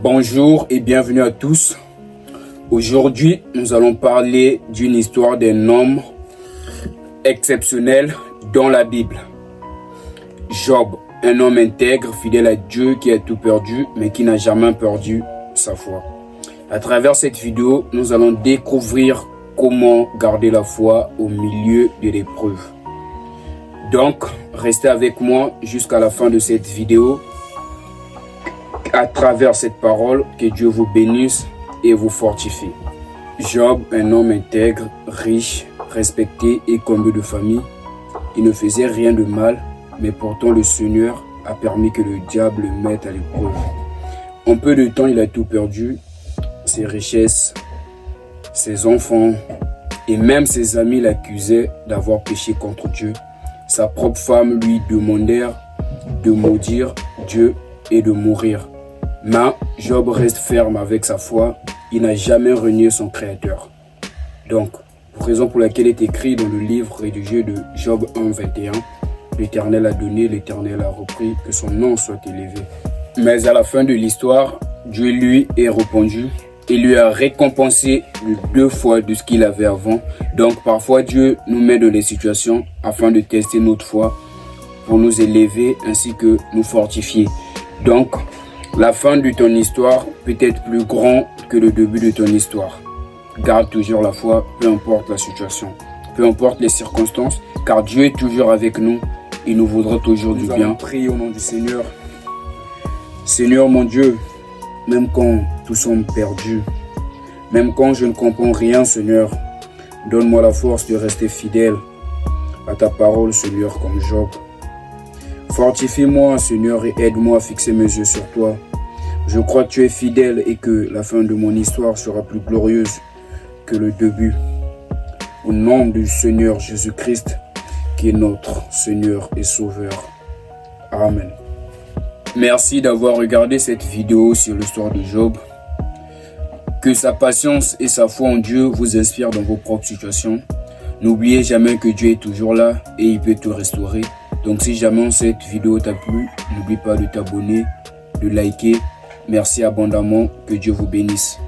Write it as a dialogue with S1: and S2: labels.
S1: Bonjour et bienvenue à tous. Aujourd'hui, nous allons parler d'une histoire d'un homme exceptionnel dans la Bible. Job, un homme intègre, fidèle à Dieu qui a tout perdu, mais qui n'a jamais perdu sa foi. À travers cette vidéo, nous allons découvrir comment garder la foi au milieu de l'épreuve. Donc, restez avec moi jusqu'à la fin de cette vidéo. À travers cette parole, que Dieu vous bénisse et vous fortifie. Job, un homme intègre, riche, respecté et comblé de famille. Il ne faisait rien de mal, mais pourtant le Seigneur a permis que le diable le mette à l'épreuve. En peu de temps, il a tout perdu, ses richesses, ses enfants et même ses amis l'accusaient d'avoir péché contre Dieu. Sa propre femme lui demandèrent de maudire Dieu et de mourir. Mais Job reste ferme avec sa foi, il n'a jamais renié son Créateur. Donc, raison pour laquelle est écrit dans le livre rédigé de Job 1:21, l'Éternel a donné, l'Éternel a repris, que son nom soit élevé. Mais à la fin de l'histoire, Dieu lui est répondu et lui a récompensé de 2 fois de ce qu'il avait avant. Donc parfois Dieu nous met dans des situations afin de tester notre foi, pour nous élever ainsi que nous fortifier. Donc, la fin de ton histoire peut être plus grand que le début de ton histoire. Garde toujours la foi, peu importe la situation, peu importe les circonstances, car Dieu est toujours avec nous et nous voudra toujours du bien. Priez au nom du Seigneur. Seigneur mon Dieu, même quand tout semble perdu, même quand je ne comprends rien, Seigneur, donne-moi la force de rester fidèle à ta parole, Seigneur, comme Job. Fortifie-moi, Seigneur, et aide-moi à fixer mes yeux sur toi. Je crois que tu es fidèle et que la fin de mon histoire sera plus glorieuse que le début. Au nom du Seigneur Jésus-Christ, qui est notre Seigneur et Sauveur. Amen. Merci d'avoir regardé cette vidéo sur l'histoire de Job. Que sa patience et sa foi en Dieu vous inspirent dans vos propres situations. N'oubliez jamais que Dieu est toujours là et il peut tout restaurer. Donc si jamais cette vidéo t'a plu, n'oublie pas de t'abonner, de liker. Merci abondamment, que Dieu vous bénisse.